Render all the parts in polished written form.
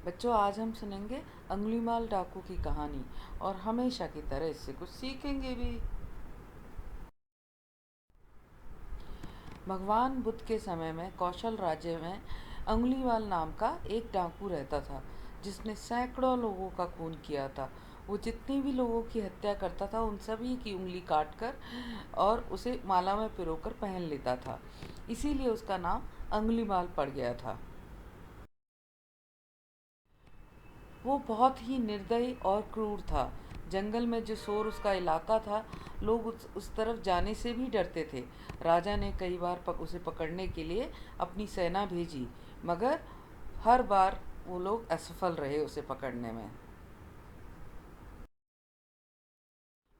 बच्चों, आज हम सुनेंगे अंगुलीमाल डाकू की कहानी और हमेशा की तरह इससे कुछ सीखेंगे भी। भगवान बुद्ध के समय में कौशल राज्य में अंगुलीमाल नाम का एक डाकू रहता था, जिसने सैकड़ों लोगों का खून किया था। वो जितने भी लोगों की हत्या करता था उन सभी की उंगली काट कर और उसे माला में पिरोकर पहन लेता था। इसीलिए उसका नाम अंगुलीमाल पड़ गया था। वो बहुत ही निर्दयी और क्रूर था। जंगल में जो शोर उसका इलाका था, लोग उस तरफ जाने से भी डरते थे। राजा ने कई बार उसे पकड़ने के लिए अपनी सेना भेजी, मगर हर बार वो लोग असफल रहे उसे पकड़ने में।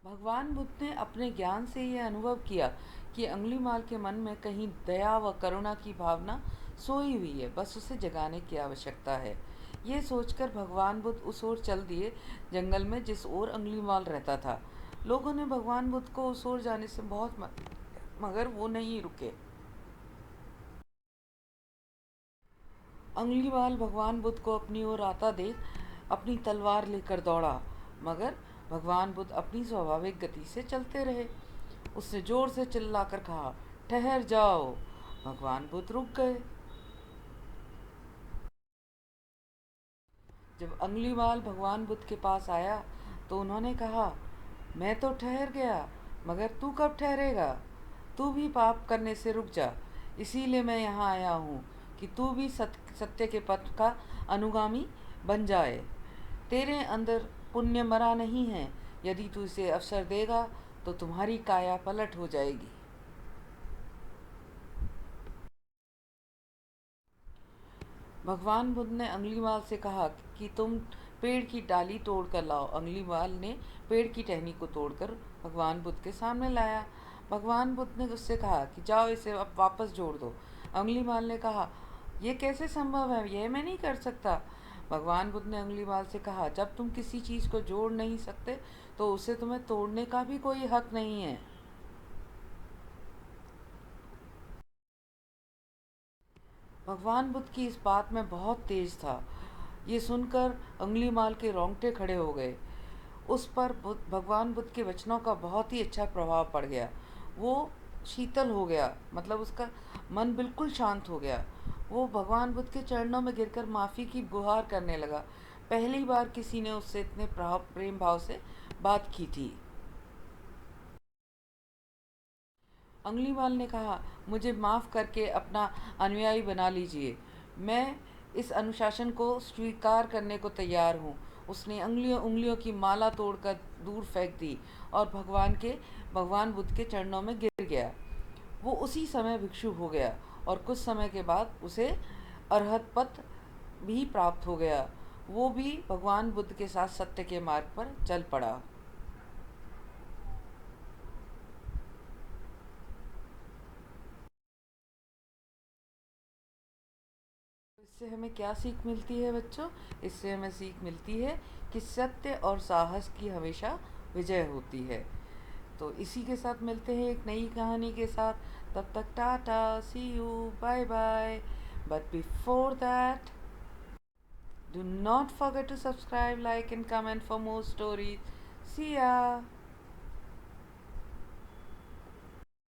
भगवान बुद्ध ने अपने ज्ञान से यह अनुभव किया कि अंगुलीमाल के मन में कहीं दया व करुणा की भावना सोई हुई है, बस उसे जगाने की आवश्यकता है। ये सोचकर भगवान बुद्ध उस ओर चल दिए, जंगल में जिस ओर अंगुलीमाल रहता था। लोगों ने भगवान बुद्ध को उस ओर जाने से बहुत मगर वो नहीं रुके। अंगुलीमाल भगवान बुद्ध को अपनी ओर आता देख अपनी तलवार लेकर दौड़ा, मगर भगवान बुद्ध अपनी स्वाभाविक गति से चलते रहे। उसने जोर से चिल्लाकर कहा, ठहर जाओ। भगवान बुद्ध रुक गए। जब अंगुलीमाल भगवान बुद्ध के पास आया तो उन्होंने कहा, मैं तो ठहर गया, मगर तू कब ठहरेगा? तू भी पाप करने से रुक जा। इसीलिए मैं यहाँ आया हूँ कि तू भी सत्य के पथ का अनुगामी बन जाए। तेरे अंदर पुण्य मरा नहीं है। यदि तू इसे अवसर देगा तो तुम्हारी काया पलट हो जाएगी। भगवान बुद्ध ने अंगुलीमाल से कहा कि तुम पेड़ की डाली तोड़ कर लाओ। अंगुलीमाल ने पेड़ की टहनी को तोड़कर भगवान बुद्ध के सामने लाया। भगवान बुद्ध ने उससे कहा कि जाओ इसे अब वापस जोड़ दो। अंगुलीमाल ने कहा, यह कैसे संभव है, यह मैं नहीं कर सकता। भगवान बुद्ध ने अंगुलीमाल से कहा, जब तुम किसी चीज़ को जोड़ नहीं सकते तो उसे तुम्हें तोड़ने का भी कोई हक नहीं है। भगवान बुद्ध की इस बात में बहुत तेज था। ये सुनकर अंगुलीमाल के रोंगटे खड़े हो गए। उस पर भगवान बुद्ध के वचनों का बहुत ही अच्छा प्रभाव पड़ गया। वो शीतल हो गया, मतलब उसका मन बिल्कुल शांत हो गया। वो भगवान बुद्ध के चरणों में गिरकर माफ़ी की गुहार करने लगा। पहली बार किसी ने उससे इतने प्रेम भाव से बात की थी। अंगुलीमाल ने कहा, मुझे माफ़ करके अपना अनुयायी बना लीजिए। मैं इस अनुशासन को स्वीकार करने को तैयार हूँ। उसने उंगलियों उंगलियों की माला तोड़कर दूर फेंक दी और भगवान बुद्ध के चरणों में गिर गया। वो उसी समय भिक्षु हो गया और कुछ समय के बाद उसे अरहत पद भी प्राप्त हो गया। वो भी भगवान बुद्ध के साथ सत्य के मार्ग पर चल पड़ा। इससे हमें क्या सीख मिलती है बच्चों? इससे हमें सीख मिलती है कि सत्य और साहस की हमेशा विजय होती है। तो इसी के साथ मिलते हैं एक नई कहानी के साथ। तब तक tata, see you, bye bye. But before that, do not forget to subscribe, like and comment for more stories. See ya.